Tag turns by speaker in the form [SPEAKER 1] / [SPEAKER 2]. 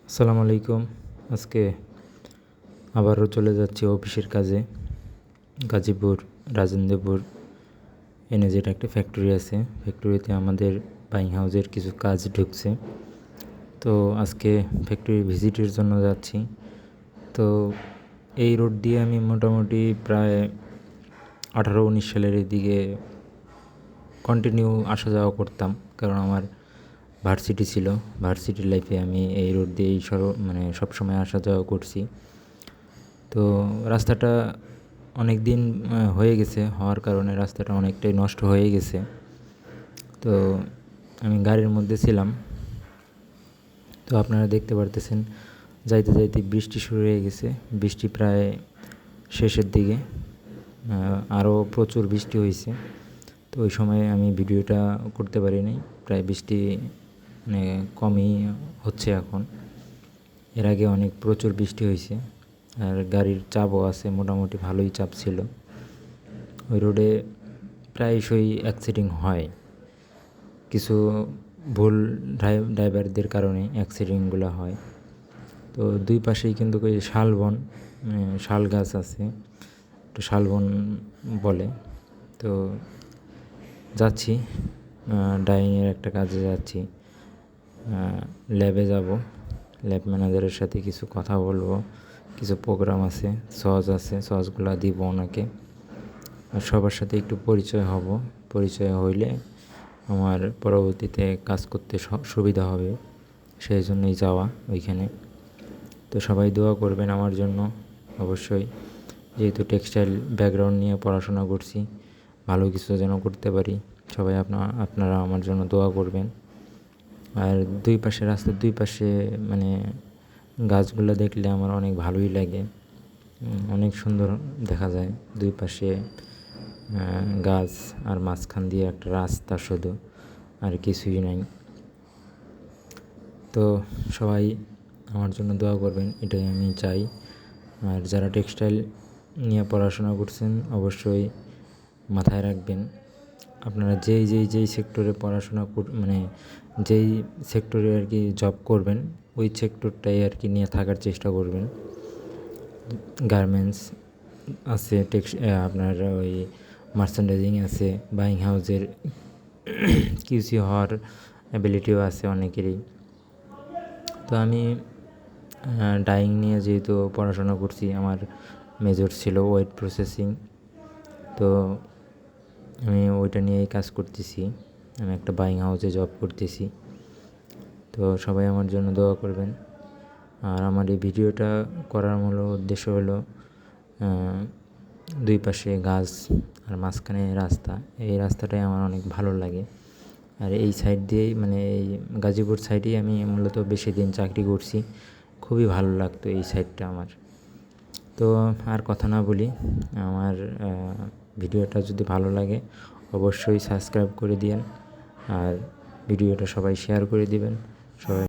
[SPEAKER 1] আসসালামু আলাইকুম। আজকে আবারও চলে যাচ্ছি অফিসের কাজে। গাজীপুর রাজেন্দ্রপুর এনএজেড একটা ফ্যাক্টরি আছে। ফ্যাক্টরিতে আমাদের বাইং হাউসের কিছু কাজ ঢুকছে। তো আজকে ফ্যাক্টরি ভিজিটের জন্য যাচ্ছি। তো এই রোড দিয়ে আমি মোটামুটি প্রায় 18-19 সালের দিকে কন্টিনিউ আসা যাওয়া করতাম, কারণ আমার ভার্সিটি ছিল। ভার্সিটির লাইফে আমি এই রোড দিয়েই সবসময় আসা যাওয়া করছি। তো রাস্তাটা অনেক দিন হয়ে গেছে, হওয়ার কারণে রাস্তাটা অনেকটাই নষ্ট হয়ে গেছে। তো আমি গাড়ির মধ্যে ছিলাম, তো আপনারা দেখতে পারতেছেন যাইতে যাইতে বৃষ্টি শুরু হয়ে গেছে। বৃষ্টি প্রায় শেষের দিকে, আরও প্রচুর বৃষ্টি হয়েছে। তো ওই সময় আমি ভিডিওটা করতে পারিনি। প্রায় বৃষ্টি কমই হচ্ছে এখন। এর আগে অনেক প্রচুর বৃষ্টি হয়েছে, আর গাড়ির চাপও আছে, মোটামুটি ভালোই চাপ ছিল। ওই রোডে প্রায়শই অ্যাক্সিডেন্ট হয়, কিছু ভুল ড্রাইভারদের কারণে অ্যাক্সিডেন্টগুলো হয়। তো দুই পাশেই কিন্তু ওই শালবন, শাল গাছ আছে, তো শালবন বলে। তো যাচ্ছি, ডাইংয়ের একটা কাজে যাচ্ছি, ল্যাবে যাব। ল্যাব ম্যানেজারের সাথে কিছু কথা বলবো, কিছু প্রোগ্রাম আছে, সসগুলো দিব ওনাকে। আর সবার সাথে একটু পরিচয় হব। পরিচয় হইলে আমার পরবর্তীতে কাজ করতে সুবিধা হবে, সেই জন্যই যাওয়া ওইখানে। তো সবাই দোয়া করবেন আমার জন্য অবশ্যই, যেহেতু টেক্সটাইল ব্যাকগ্রাউন্ড নিয়ে পড়াশোনা করছি, ভালো কিছু যেন করতে পারি। সবাই আপনারা আমার জন্য দোয়া করবেন। আর রাস্তার দুই পাশে গাছগুলো দেখলে আমার অনেক ভালোই লাগে, অনেক সুন্দর দেখা যায়। দুই পাশে গাছ, আর মাঝখান দিয়ে একটা রাস্তা শুধু, আর কিছুই নাই। তো সবাই আমার জন্য দোয়া করবেন, এটাই আমি চাই। আর যারা টেক্সটাইল নিয়ে পড়াশোনা করছেন অবশ্যই মাথায় রাখবেন, আপনারা যেই সেক্টরে পড়াশোনা যেই সেক্টরে আর কি জব করবেন, ওই সেক্টরটাই আর কি নিয়ে থাকার চেষ্টা করবেন। গার্মেন্টস আছে, আপনার ওই মার্চেন্ডাইজিং আছে, বাইং হাউসের কিউসি হওয়ার অ্যাবিলিটিও আছে অনেকেরই। তো আমি ডাইং নিয়ে যেহেতু পড়াশোনা করছি, আমার মেজর ছিল ওয়েট প্রসেসিং, তো আমি ওইটা নিয়েই কাজ করতেছি। আমি একটা বাইং হাউসে জব করতেছি। তো সবাই আমার জন্য দোয়া করবেন। আর আমার এই ভিডিওটা করার মূল উদ্দেশ্য হলো, দুই পাশে গাছ আর মাঝখানে রাস্তা, এই রাস্তাটাই আমার অনেক ভালো লাগে। আর এই সাইড দিয়েই এই গাজীপুর সাইডেই আমি মূলত বেশি দিন চাকরি করছি, খুবই ভালো লাগতো এই সাইডটা আমার। তো আর কথা না বলি, আমার ভিডিওটা যদি ভালো লাগে অবশ্যই সাবস্ক্রাইব করে দিয়েন, আর ভিডিওটা সবাই শেয়ার করে দিবেন। সবাই